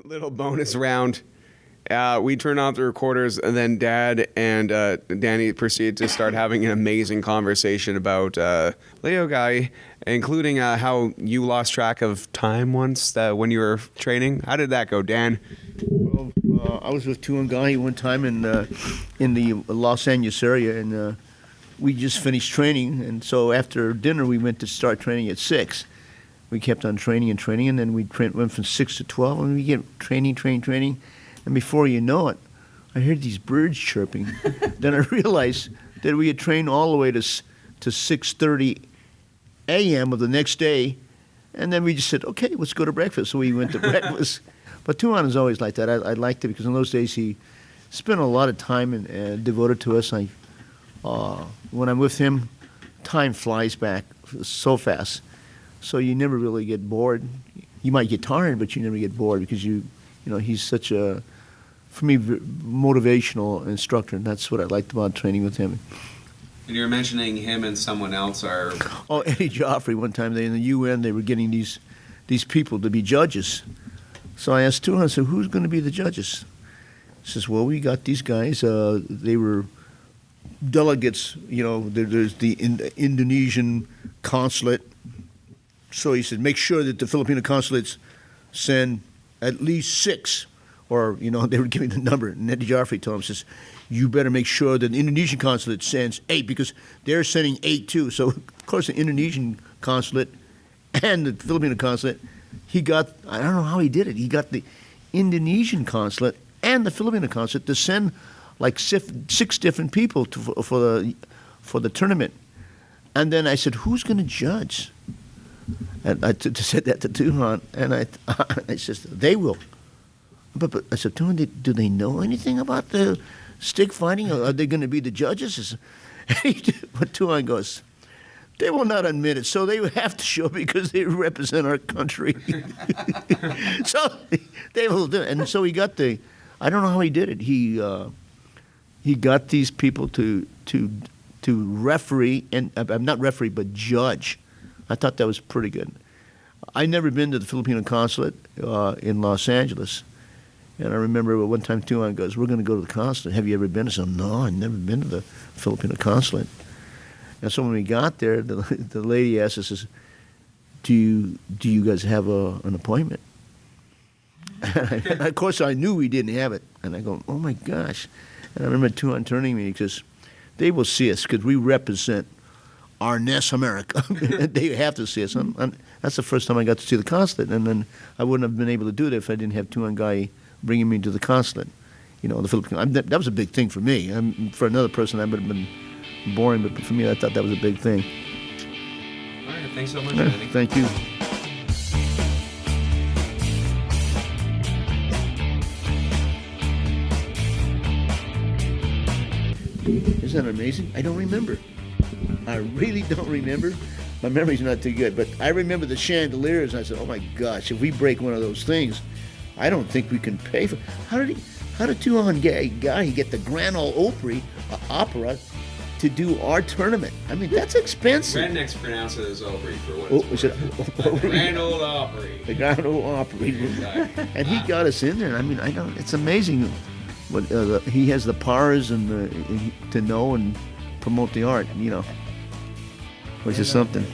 Little bonus round. We turn off the recorders, and then Dad and Danny proceed to start having an amazing conversation about Leo Gaje, including how you lost track of time once when you were training. How did that go, Dan? Well, I was with Tuhon Gaje one time in the Los Angeles area, and we just finished training. And so after dinner, we went to start training at 6. We kept on training, and then we went from 6 to 12, and we get training. And before you know it, I heard these birds chirping. Then I realized that we had trained all the way to 6:30 a.m. of the next day, and then we just said, okay, let's go to breakfast. So we went to breakfast. But Tuhon is always like that. I liked it because in those days he spent a lot of time and devoted to us. When I'm with him, time flies back so fast. So you never really get bored. You might get tired, but you never get bored because he's such a, for me, motivational instructor, and that's what I liked about training with him. And you were mentioning him and someone else are... Oh, Eddie Joffrey. One time in the UN, they were getting these people to be judges. So I asked Tuhon, I said, who's going to be the judges? He says, well, we got these guys. They were delegates. There's the Indonesian consulate. So he said, make sure that the Filipino consulates send at least 6, or, they were giving the number. And Eddie Joffrey told him, says, you better make sure that the Indonesian consulate sends 8, because they're sending 8 too. So, of course, the Indonesian consulate and the Filipino consulate, I don't know how he did it. He got the Indonesian consulate and the Filipino consulate to send like 6 different people for the tournament. And then I said, who's going to judge? And I said that to Tuhon, and I said, they will. But I said, Tuhon, do they know anything about the stick fighting? Are they going to be the judges? But Tuhon goes, they will not admit it, so they have to show because they represent our country. So they will do it. And so he got I don't know how he did it. He got these people to referee, and I'm not referee, but judge. I thought that was pretty good. I'd never been to the Filipino consulate in Los Angeles. And I remember one time Tuhon goes, we're going to go to the consulate. Have you ever been? I said, no, I've never been to the Filipino consulate. And so when we got there, the lady asked us, do you guys have an appointment? And of course, I knew we didn't have it. And I go, oh, my gosh. And I remember Tuhon turning to me because they will see us because we represent our Ness America. They have to see us. That's the first time I got to see the consulate, and then I wouldn't have been able to do it if I didn't have Tuhon Gaje bringing me to the consulate. The Philippines. That was a big thing for me. For another person, that would have been boring, but for me, I thought that was a big thing. All right, thanks so much, Danny. Thank you. Isn't that amazing? I don't remember. I really don't remember. My memory's not too good, but I remember the chandeliers. And I said, "Oh my gosh! If we break one of those things, I don't think we can pay for." How did Tuhon Gaje get the Grand Ole Opera to do our tournament? I mean, that's expensive. Rednecks pronounce it as Opry for what it's worth. Grand Ole Opry. The Grand Ole Opry. And he got us in there. I mean, it's amazing. But he has the powers and to know and promote the art, which is something.